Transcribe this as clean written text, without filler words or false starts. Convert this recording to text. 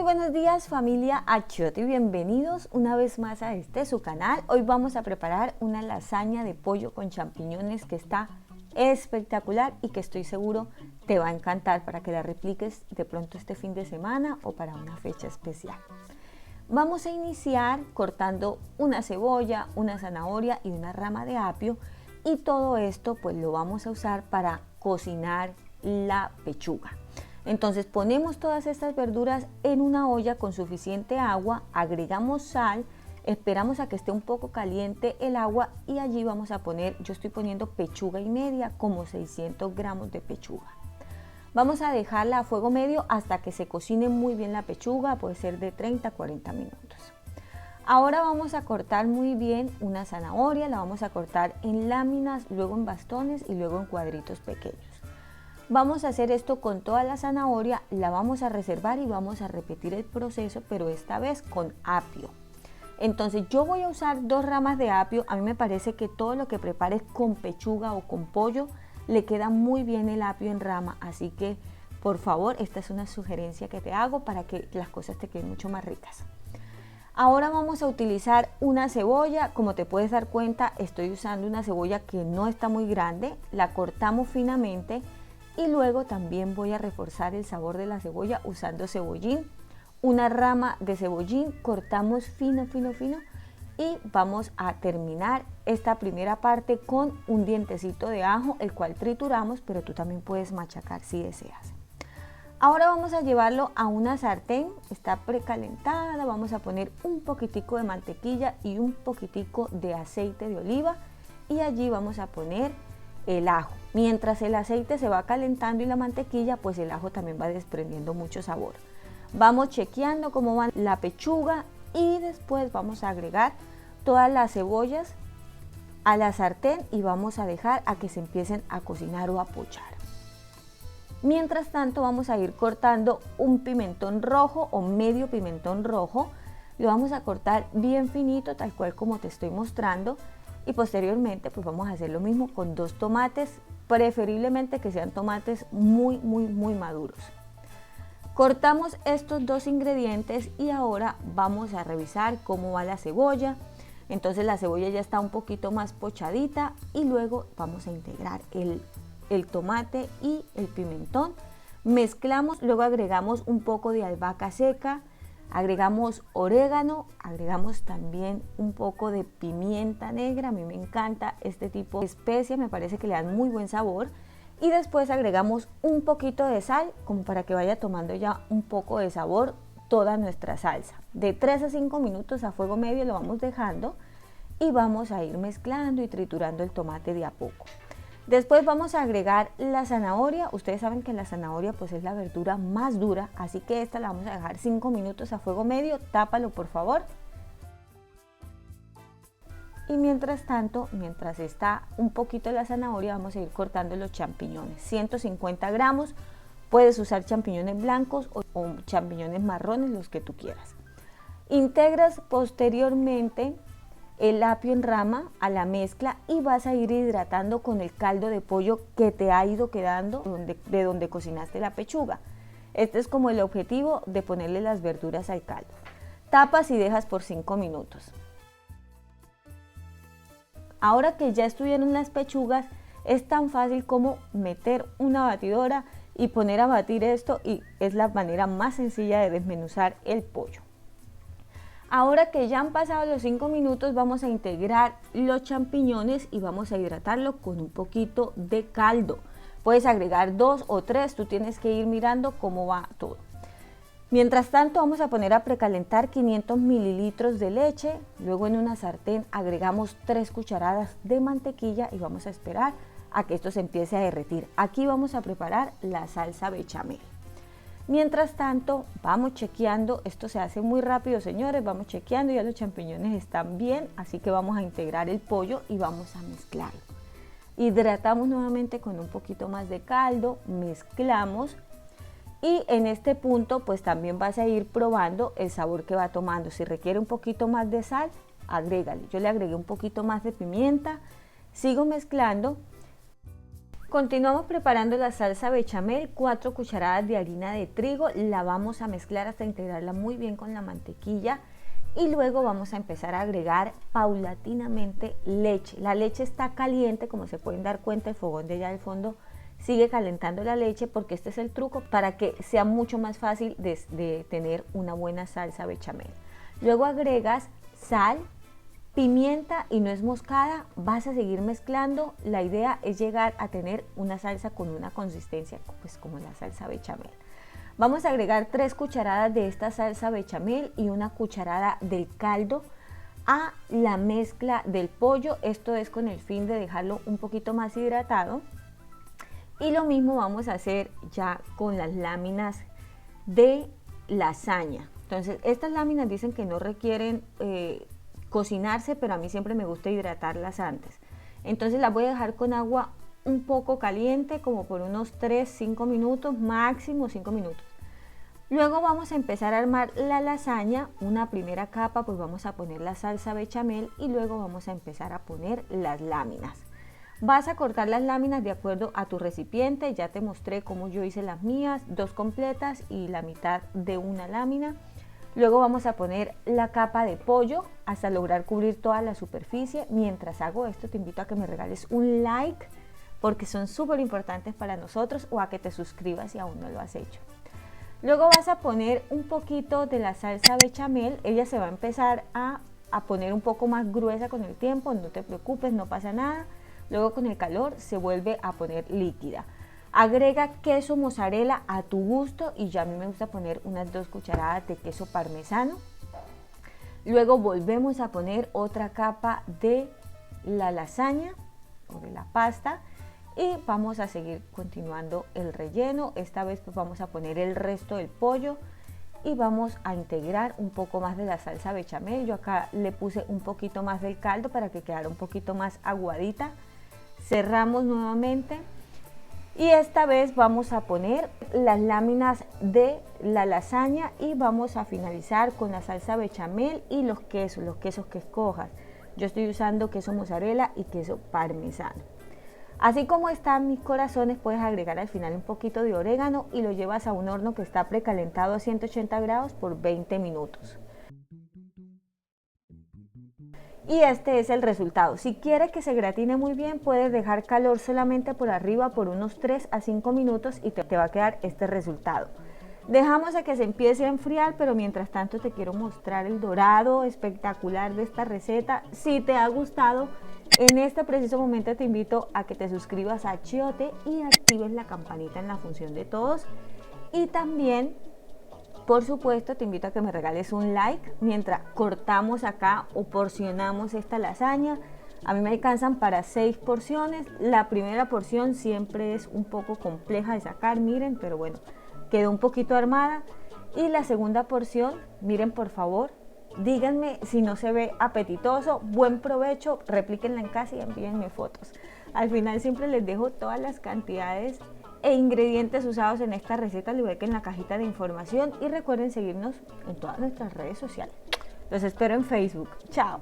buenos días familia Achiote y bienvenidos una vez más a su canal. Hoy vamos a preparar una lasaña de pollo con champiñones que está espectacular y que estoy seguro te va a encantar para que la repliques de pronto este fin de semana o para una fecha especial. Vamos a iniciar cortando una cebolla, una zanahoria y una rama de apio, y todo esto pues lo vamos a usar para cocinar la pechuga. Entonces ponemos todas estas verduras en una olla con suficiente agua, agregamos sal, esperamos a que esté un poco caliente el agua y allí vamos a poner, yo estoy poniendo pechuga y media, como 600 gramos de pechuga. Vamos a dejarla a fuego medio hasta que se cocine muy bien la pechuga, puede ser de 30 a 40 minutos. Ahora vamos a cortar muy bien una zanahoria, la vamos a cortar en láminas, luego en bastones y luego en cuadritos pequeños. Vamos a hacer esto con toda la zanahoria, la vamos a reservar y vamos a repetir el proceso, pero esta vez con apio. Entonces yo voy a usar 2 ramas de apio. A mí me parece que todo lo que prepares con pechuga o con pollo le queda muy bien el apio en rama, así que por favor, esta es una sugerencia que te hago para que las cosas te queden mucho más ricas. Ahora vamos a utilizar una cebolla. Como te puedes dar cuenta, estoy usando una cebolla que no está muy grande, la cortamos finamente. Y luego también voy a reforzar el sabor de la cebolla usando cebollín. Una rama de cebollín cortamos fino y vamos a terminar esta primera parte con un dientecito de ajo, el cual trituramos, pero tú también puedes machacar si deseas. Ahora vamos a llevarlo a una sartén, está precalentada, vamos a poner un poquitico de mantequilla y un poquitico de aceite de oliva y allí vamos a poner el ajo. Mientras el aceite se va calentando y la mantequilla, pues el ajo también va desprendiendo mucho sabor. Vamos chequeando cómo va la pechuga y después vamos a agregar todas las cebollas a la sartén y vamos a dejar a que se empiecen a cocinar o a pochar. Mientras tanto vamos a ir cortando un pimentón rojo o medio pimentón rojo. Lo vamos a cortar bien finito, tal cual como te estoy mostrando. Y posteriormente pues vamos a hacer lo mismo con 2 tomates, preferiblemente que sean tomates muy maduros. Cortamos estos 2 ingredientes y ahora vamos a revisar cómo va la cebolla. Entonces la cebolla ya está un poquito más pochadita y luego vamos a integrar el tomate y el pimentón. Mezclamos, luego agregamos un poco de albahaca seca, agregamos orégano, agregamos también un poco de pimienta negra. A mí me encanta este tipo de especias, me parece que le dan muy buen sabor. Y después agregamos un poquito de sal, como para que vaya tomando ya un poco de sabor toda nuestra salsa. De 3 a 5 minutos a fuego medio lo vamos dejando y vamos a ir mezclando y triturando el tomate de a poco. Después vamos a agregar la zanahoria. Ustedes saben que la zanahoria pues es la verdura más dura, así que esta la vamos a dejar 5 minutos a fuego medio. Tápalo por favor. Y mientras tanto, mientras está un poquito la zanahoria, vamos a ir cortando los champiñones. 150 gramos, puedes usar champiñones blancos o champiñones marrones, los que tú quieras. Integras posteriormente el apio en rama a la mezcla y vas a ir hidratando con el caldo de pollo que te ha ido quedando de donde cocinaste la pechuga. Este es como el objetivo de ponerle las verduras al caldo. Tapas y dejas por 5 minutos. Ahora que ya estuvieron las pechugas, es tan fácil como meter una batidora y poner a batir esto, y es la manera más sencilla de desmenuzar el pollo. Ahora que ya han pasado los 5 minutos, vamos a integrar los champiñones y vamos a hidratarlo con un poquito de caldo. Puedes agregar 2 o 3, tú tienes que ir mirando cómo va todo. Mientras tanto vamos a poner a precalentar 500 mililitros de leche, luego en una sartén agregamos 3 cucharadas de mantequilla y vamos a esperar a que esto se empiece a derretir. Aquí vamos a preparar la salsa bechamel. Mientras tanto vamos chequeando, esto se hace muy rápido señores, vamos chequeando, ya los champiñones están bien, así que vamos a integrar el pollo y vamos a mezclarlo. Hidratamos nuevamente con un poquito más de caldo, mezclamos. Y en este punto pues también vas a ir probando el sabor que va tomando. Si requiere un poquito más de sal, agrégale. Yo le agregué un poquito más de pimienta, sigo mezclando Continuamos preparando la salsa bechamel, 4 cucharadas de harina de trigo, la vamos a mezclar hasta integrarla muy bien con la mantequilla y luego vamos a empezar a agregar paulatinamente leche. La leche está caliente, como se pueden dar cuenta, el fogón de allá del fondo sigue calentando la leche porque este es el truco para que sea mucho más fácil de tener una buena salsa bechamel. Luego agregas sal, pimienta y nuez moscada, vas a seguir mezclando. La idea es llegar a tener una salsa con una consistencia pues como la salsa bechamel. Vamos a agregar 3 cucharadas de esta salsa bechamel y una cucharada del caldo a la mezcla del pollo. Esto es con el fin de dejarlo un poquito más hidratado. Y lo mismo vamos a hacer ya con las láminas de lasaña. Entonces estas láminas dicen que no requieren cocinarse, pero a mí siempre me gusta hidratarlas antes. Entonces las voy a dejar con agua un poco caliente, como por unos 3-5 minutos, máximo 5 minutos. Luego vamos a empezar a armar la lasaña. Una primera capa, pues vamos a poner la salsa bechamel y luego vamos a empezar a poner las láminas. Vas a cortar las láminas de acuerdo a tu recipiente. Ya te mostré cómo yo hice las mías, 2 completas y la mitad de una lámina. Luego vamos a poner la capa de pollo hasta lograr cubrir toda la superficie. Mientras hago esto, te invito a que me regales un like porque son súper importantes para nosotros, o a que te suscribas si aún no lo has hecho. Luego vas a poner un poquito de la salsa bechamel. Ella se va a empezar a poner un poco más gruesa con el tiempo, no te preocupes, no pasa nada. Luego con el calor se vuelve a poner líquida. Agrega queso mozzarella a tu gusto y ya a mí me gusta poner unas 2 cucharadas de queso parmesano. Luego volvemos a poner otra capa de la lasaña o de la pasta y vamos a seguir continuando el relleno. Esta vez pues vamos a poner el resto del pollo y vamos a integrar un poco más de la salsa bechamel. Yo acá le puse un poquito más del caldo para que quedara un poquito más aguadita. Cerramos nuevamente. Y esta vez vamos a poner las láminas de la lasaña y vamos a finalizar con la salsa bechamel y los quesos que escojas. Yo estoy usando queso mozzarella y queso parmesano. Así como están mis corazones, puedes agregar al final un poquito de orégano y lo llevas a un horno que está precalentado a 180 grados por 20 minutos. Y este es el resultado. Si quieres que se gratine muy bien, puedes dejar calor solamente por arriba por unos 3-5 minutos y te va a quedar este resultado. Dejamos a que se empiece a enfriar, pero mientras tanto te quiero mostrar el dorado espectacular de esta receta. Si te ha gustado, en este preciso momento te invito a que te suscribas a Achiote y actives la campanita en la función de todos. Y también, por supuesto, te invito a que me regales un like mientras cortamos acá o porcionamos esta lasaña. A mí me alcanzan para 6 porciones. La primera porción siempre es un poco compleja de sacar, miren, pero bueno, quedó un poquito armada. Y la segunda porción, miren por favor, díganme si no se ve apetitoso. Buen provecho, replíquenla en casa y envíenme fotos. Al final siempre les dejo todas las cantidades e ingredientes usados en esta receta, al igual que en la cajita de información, y recuerden seguirnos en todas nuestras redes sociales. Los espero en Facebook. Chao.